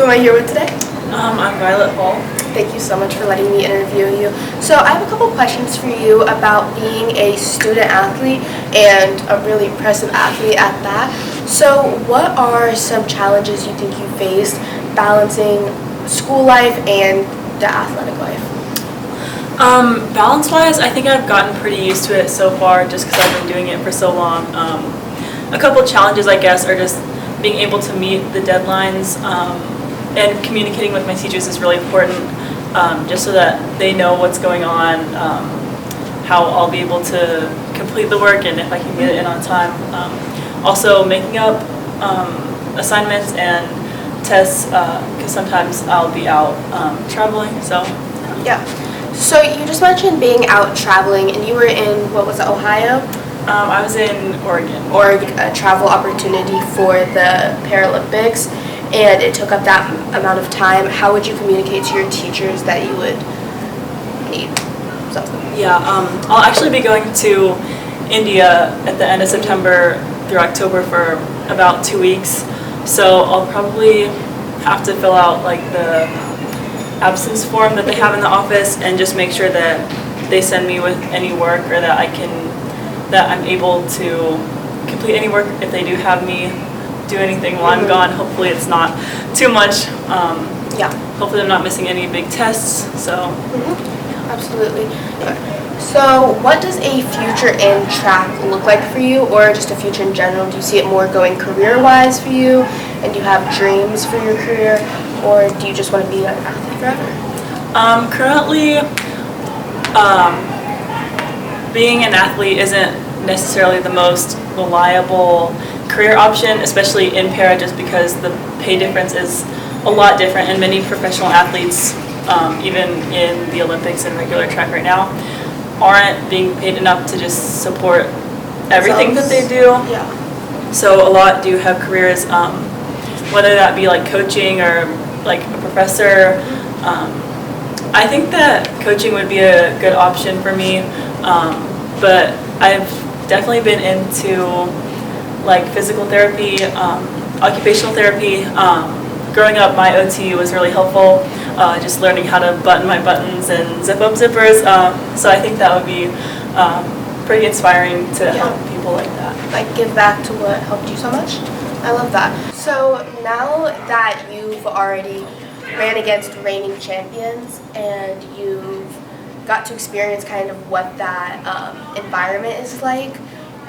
Who am I here with today? I'm Violet Hall. Thank you so much for letting me interview you. So I have a couple questions for you about being a student athlete and a really impressive athlete at that. So what are some challenges you think you faced balancing school life and the athletic life? Balance-wise, I think I've gotten pretty used to it so far just because I've been doing it for so long. A couple challenges, I guess, are just being able to meet the deadlines and communicating with my teachers is really important, just so that they know what's going on, how I'll be able to complete the work and if I can get it in on time. Also making up assignments and tests because sometimes I'll be out traveling. So yeah. So you just mentioned being out traveling, and you were in, what was it, Ohio? I was in Oregon. Oregon, a travel opportunity for the Paralympics, and it took up that amount of time. How would you communicate to your teachers that you would need something? Yeah, I'll actually be going to India at the end of September through October for about 2 weeks. So I'll probably have to fill out like the absence form that they have in the office and just make sure that they send me with any work or that I'm able to complete any work if they do have me do anything while I'm gone. Hopefully it's not too much. Yeah. Hopefully I'm not missing any big tests. So. Absolutely. So what does a future in track look like for you, or just a future in general? Do you see it more going career-wise for you, and do you have dreams for your career, or do you just want to be an athlete forever? Currently, being an athlete isn't necessarily the most reliable career option, especially in para, just because the pay difference is a lot different, and many professional athletes, even in the Olympics and regular track right now, aren't being paid enough to just support everything that they do. Yeah. So a lot do have careers, whether that be like coaching or like a professor. I think that coaching would be a good option for me, but I've definitely been into like physical therapy, occupational therapy. Growing up, my OT was really helpful, just learning how to button my buttons and zip up zippers. So I think that would be pretty inspiring to help people like that. Like give back to what helped you so much? I love that. So now that you've already ran against reigning champions and you've got to experience kind of what that environment is like,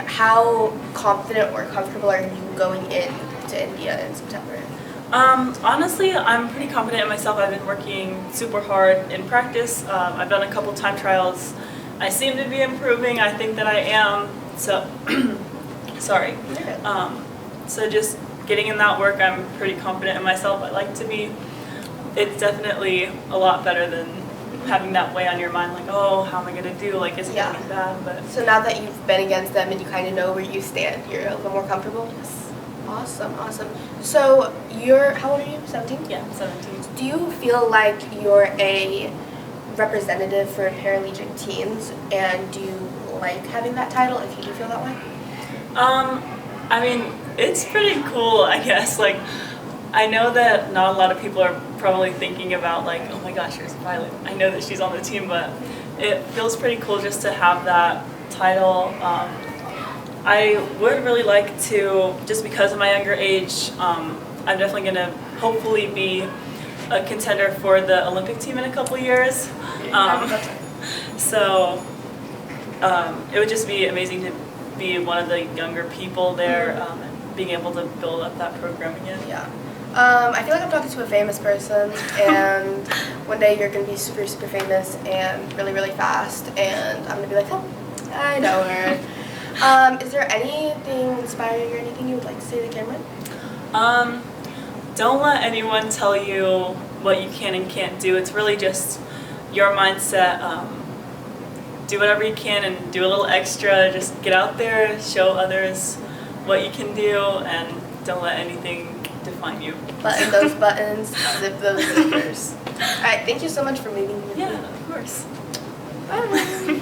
how confident or comfortable are you going into India in September? Honestly, I'm pretty confident in myself. I've been working super hard in practice. I've done a couple time trials. I seem to be improving. I think that I am. So, sorry. So just getting in that work, I'm pretty confident in myself. I like to be. It's definitely a lot better than having that weigh on your mind, like, oh, how am I going to do? Like, is it going to be bad? But so now that you've been against them and you kind of know where you stand, you're a little more comfortable? Yes. Awesome, awesome. So how old are you, 17? Yeah, 17. Do you feel like you're a representative for Paralympic teams, and do you like having that title if you do feel that way? I mean, it's pretty cool, I guess. Like, I know that not a lot of people are probably thinking about like, oh my gosh, there's Violet. I know that she's on the team, but it feels pretty cool just to have that title. I would really like to, just because of my younger age, I'm definitely going to hopefully be a contender for the Olympic team in a couple years. So it would just be amazing to be one of the younger people there, and being able to build up that program again. Yeah. I feel like I'm talking to a famous person, and one day you're going to be super, super famous and really, really fast, and I'm going to be like, oh, I know her. Is there anything inspiring or anything you would like to say to the camera? Don't let anyone tell you what you can and can't do. It's really just your mindset. Do whatever you can and do a little extra. Just get out there, show others what you can do, and don't let anything define you. Button those buttons, zip those zippers. All right, thank you so much for meeting me. Yeah, of course. Bye.